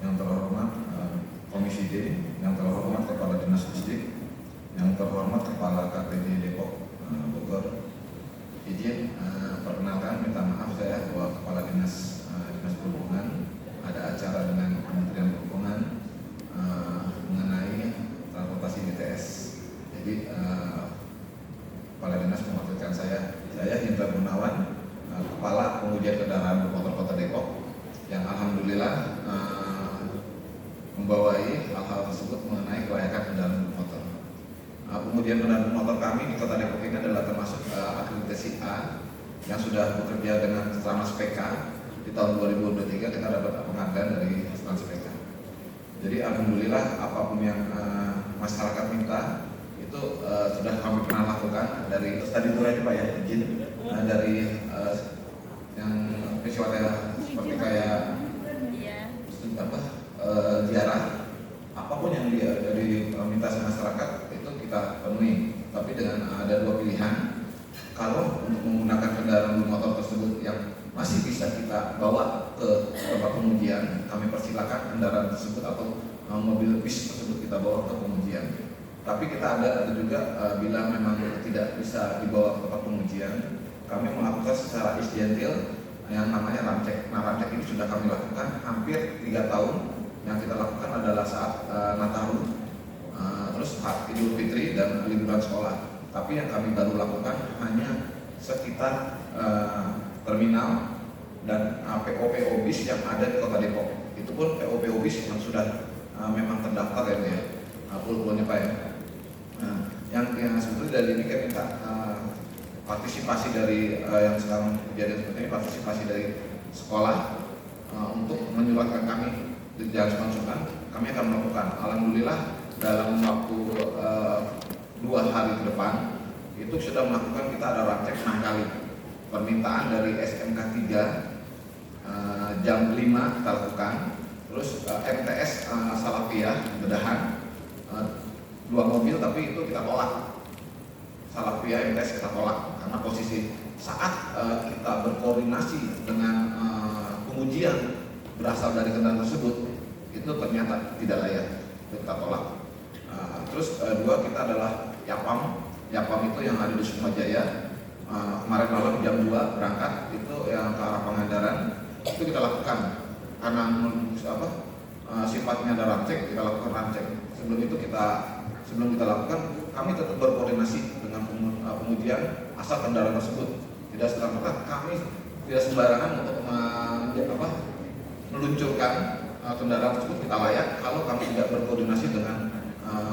yang terhormat Komisi D, yang terhormat Kepala Dinas Distrik, yang terhormat Kepala KPD Depok Bogor. Izin perkenalkan, minta maaf saya bahwa Kepala Dinas Perhubungan ada acara dengan Kementerian Perhubungan mengenai transportasi BTS. Jadi Kepala Dinas mewakilkan saya Indra Gunawan, Kepala Pengujian Kendaraan Bermotor Kota Depok, yang alhamdulillah membawai hal-hal tersebut mengenai kelayakan kendaraan bermotor. Pengujian kendaraan bermotor kami di Kota Depok ini adalah termasuk akreditasi A yang sudah bekerja dengan STRANAS-PK. Di tahun 2023 kita dapat penghargaan dari STRANAS-PK. Jadi alhamdulillah apapun yang masyarakat minta itu sudah kami pernah lakukan dari tadi itu aja Pak ya, izin dari yang visualnya seperti kayak ziarah, apapun yang diminta masyarakat itu kita penuhi. Tapi dengan ada dua pilihan, kalau untuk menggunakan kendaraan bermotor tersebut yang masih bisa kita bawa ke tempat pengujian, kami persilakan kendaraan tersebut atau mobil bis tersebut kita bawa ke pengujian. Tapi kita ada juga bila memang tidak bisa dibawa ke tempat pengujian, kami melakukan secara incidental yang namanya ramcek. Nah, ramcek ini sudah kami lakukan hampir 3 tahun. Yang kita lakukan adalah saat Nataru, terus Idul Fitri dan liburan sekolah. Tapi yang kami baru lakukan hanya sekitar terminal dan PO bis yang ada di Kota Depok. Itu pun PO bis yang sudah memang terdaftar ya, pool-poolnya Pak ya. Nah, yang sebetulnya dari ini kan minta partisipasi dari yang sekarang kejadian seperti ini, partisipasi dari sekolah untuk menyuratkan kami di Dinas Konsumen. Kami akan melakukan. Alhamdulillah dalam waktu 2 hari ke depan itu sudah melakukan, kita ada ramcek 6 kali. Permintaan dari SMK 3 jam 5 kita lakukan. Terus MTS Salafiyah Bedahan 2 mobil, tapi itu kita tolak. Salafiyah MTS kita tolak karena posisi saat kita berkoordinasi dengan pengujian berasal dari kendaraan tersebut itu ternyata tidak layak, itu kita tolak. Terus 2 kita adalah Yapam itu yang ada di Sukmajaya. Kemarin malam jam 2 berangkat itu yang ke arah Pangandaran, itu kita lakukan karena sifatnya ada ramcek, kita lakukan ramcek. Sebelum kita lakukan, kami tetap berkoordinasi dengan pengujian asal kendaraan tersebut. Tidak serta-merta kami tidak sembarangan untuk meluncurkan kendaraan tersebut kita layak kalau kami tidak berkoordinasi dengan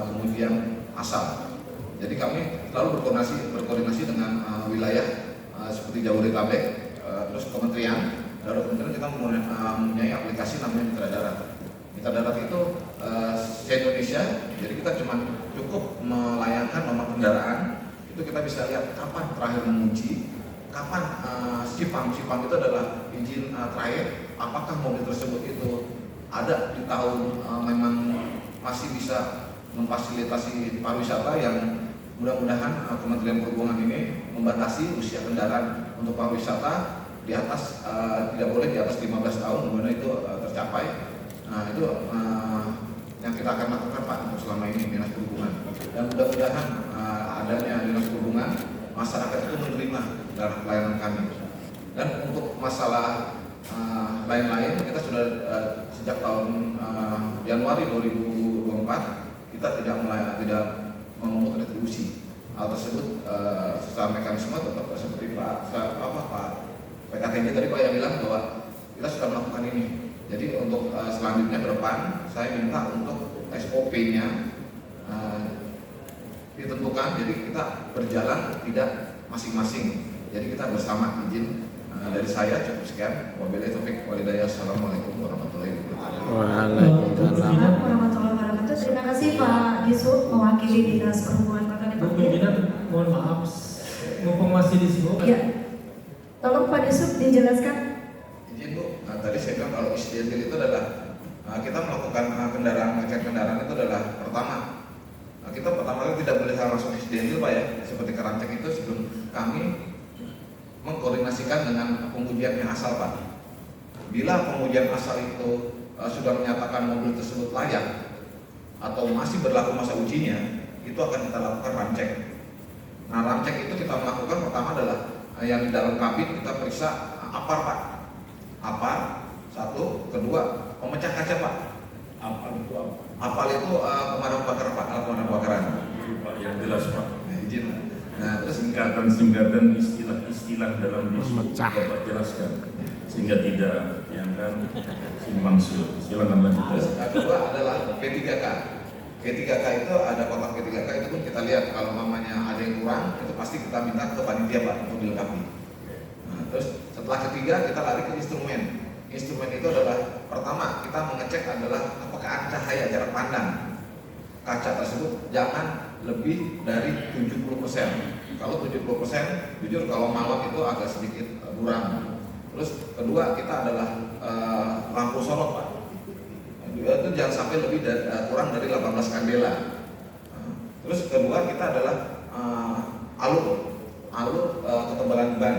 pengujian asal. Jadi kami selalu berkoordinasi dengan wilayah seperti Jabodetabek, terus kementerian. Dari kementerian kita mempunyai aplikasi namanya Mitra Darat. Mitra Darat itu se-Indonesia, jadi kita cuma cukup melayangkan nomor kendaraan, itu kita bisa lihat kapan terakhir menguji, kapan Sipam itu adalah izin terakhir, apakah mobil tersebut itu ada di tahun memang masih bisa memfasilitasi pariwisata, yang mudah-mudahan Kementerian Perhubungan ini membatasi usia kendaraan untuk pariwisata di atas tidak boleh di atas 15 tahun, kemudian itu tercapai. Nah itu yang kita akan lakukan Pak untuk selama ini Dinas Perhubungan, dan mudah-mudahan adanya Dinas Perhubungan, masyarakat itu menerima dalam pelayanan kami. Dan untuk masalah lain-lain kita sudah sejak tahun Januari 2024 kita tidak memungut retribusi. Hal tersebut secara mekanisme tetap seperti Pak PKTJ tadi Pak yang bilang bahwa kita sudah melakukan ini. Jadi untuk selanjutnya ke depan saya minta untuk SOP-nya ditentukan, jadi kita berjalan tidak masing-masing. Jadi kita bersama. Izin dari saya cukup sekian. Wabillahi taufiq wal hidayah. Assalamualaikum warahmatullahi wabarakatuh. Waalaikumsalam warahmatullahi wabarakatuh. Terima kasih Pak Yusuf mewakili Dinas Perhubungan Kota Depok. Pimpinan, mohon maaf, mumpung masih di sini. Ya, tolong Pak Yusuf dijelaskan. Izin Bu, tadi saya bilang kalau istiadat itu adalah kita melakukan ngecek kendaraan itu adalah pertama. Kita pertama kali tidak boleh langsung istiadat Pak ya, seperti keramcek itu sebelum kami mengkoordinasikan dengan pengujian yang asal Pak. bila pengujian asal itu sudah menyatakan mobil tersebut layak atau masih berlaku masa ujinya, itu akan kita lakukan ram cek. Nah, ram cek itu kita melakukan pertama adalah yang di dalam kabin kita periksa apar Pak. Apar, satu, kedua pemecah kaca Pak. Apa itu apa? Apal itu pemadam kebakaran Pak, alat pemadam kebakaran. Pak, yang jelas Pak. Izin. Nah, terus Singkatan istilah-istilah dalam diskusi Bapak jelaskan sehingga tidak yang kan simpang siur. Silakan terus lanjutkan. kedua adalah P3K. P3K itu ada kotak P3K itu pun kita lihat kalau mamanya ada yang kurang itu pasti kita minta ke panitia Pak untuk dilengkapi. Nah, terus setelah ketiga kita lari ke instrumen. Instrumen itu adalah pertama kita mengecek adalah apakah ada cahaya jarak pandang. Kaca tersebut jangan lebih dari 70%. Kalau 70%, jujur kalau malam itu agak sedikit buram. Terus kedua kita adalah lampu sorot Pak. Itu jangan sampai lebih dari, kurang dari 18 kandela. Terus kedua kita adalah alur ketebalan ban.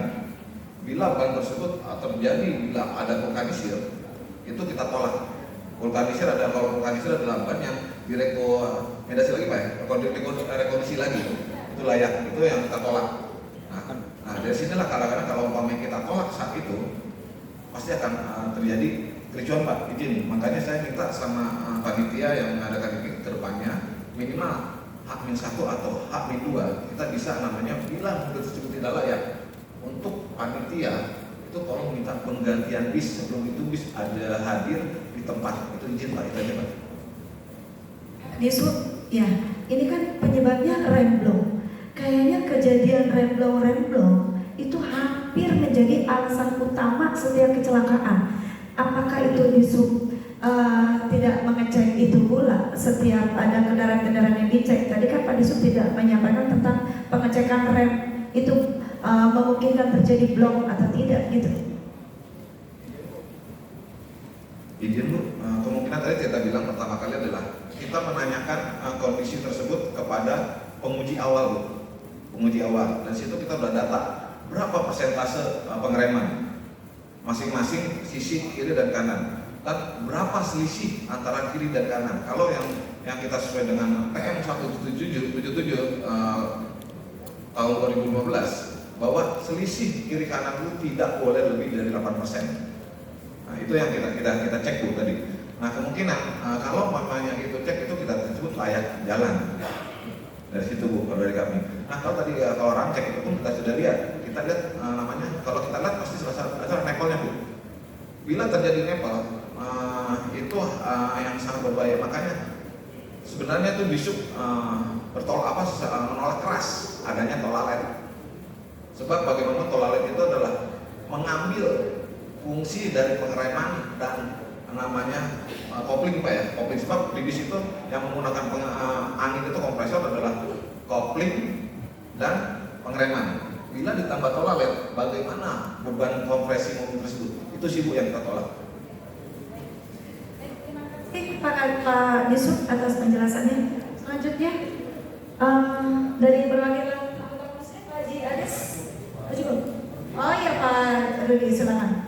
Bila ban tersebut terjadi bila ada vulkanisir, itu kita tolak. Vulkanisir kalau vulkanisir adalah ban yang direkomendasi lagi Pak ya, rekondisi lagi. Itu layak, itu yang kita tolak. Nah dari sinilah kadang-kadang kalau umpamanya kita tolak saat itu pasti akan terjadi kericuan Pak, izin. Makanya saya minta sama panitia yang mengadakan ini ke depannya minimal H-1 atau H-2 kita bisa namanya bila mobil tersebut tidak layak untuk panitia itu tolong minta penggantian bis sebelum itu bis ada hadir di tempat. Itu izin Pak, itu aja Pak. Disub, ya, ini kan penyebabnya remblong. Kayaknya kejadian remblong itu hampir menjadi alasan utama setiap kecelakaan. Apakah itu Disub tidak mengecek itu pula setiap ada kendaraan-kendaraan yang dicek? Tadi kan Pak Disub tidak menyampaikan tentang pengecekan rem itu memungkinkan terjadi blong atau tidak gitu. Izin Bu, kemungkinan tadi kita bilang pertama kali adalah kita menanyakan kondisi tersebut kepada penguji awal Bu. Penguji awal, dan situ kita sudah data berapa persentase pengereman masing-masing sisi kiri dan kanan, dan berapa selisih antara kiri dan kanan. Kalau yang kita sesuai dengan PM 177 tahun 2015 bahwa selisih kiri kanan itu tidak boleh lebih dari 8%. Nah, itu yang kita cek Bu tadi. Nah, kemungkinan kalau mamanya itu cek itu kita sebut layak jalan. Dari situ Bu, kalau dari kami. Nah, kalau tadi kalau ram cek itu pun kita sudah lihat. Kita lihat namanya, kalau kita lihat pasti salah nepelnya Bu. Bila terjadi nepel itu yang sangat berbahaya. Makanya sebenarnya itu Disub menolak keras adanya tolalet. Sebab bagaimana tolalet itu adalah mengambil fungsi dari pengereman dan namanya kopling Pak ya, kopling. Sebab di bis itu yang menggunakan angin itu kompresor adalah kopling dan pengereman. Bila ditambah tolalet, bagaimana beban kompresi mobil tersebut? Itu sih Bu yang kita tolak. Terima kasih Pak Disub atas penjelasannya. Selanjutnya dari perwakilan Pak Haji Ades. Oh iya Pak Rudi, silakan.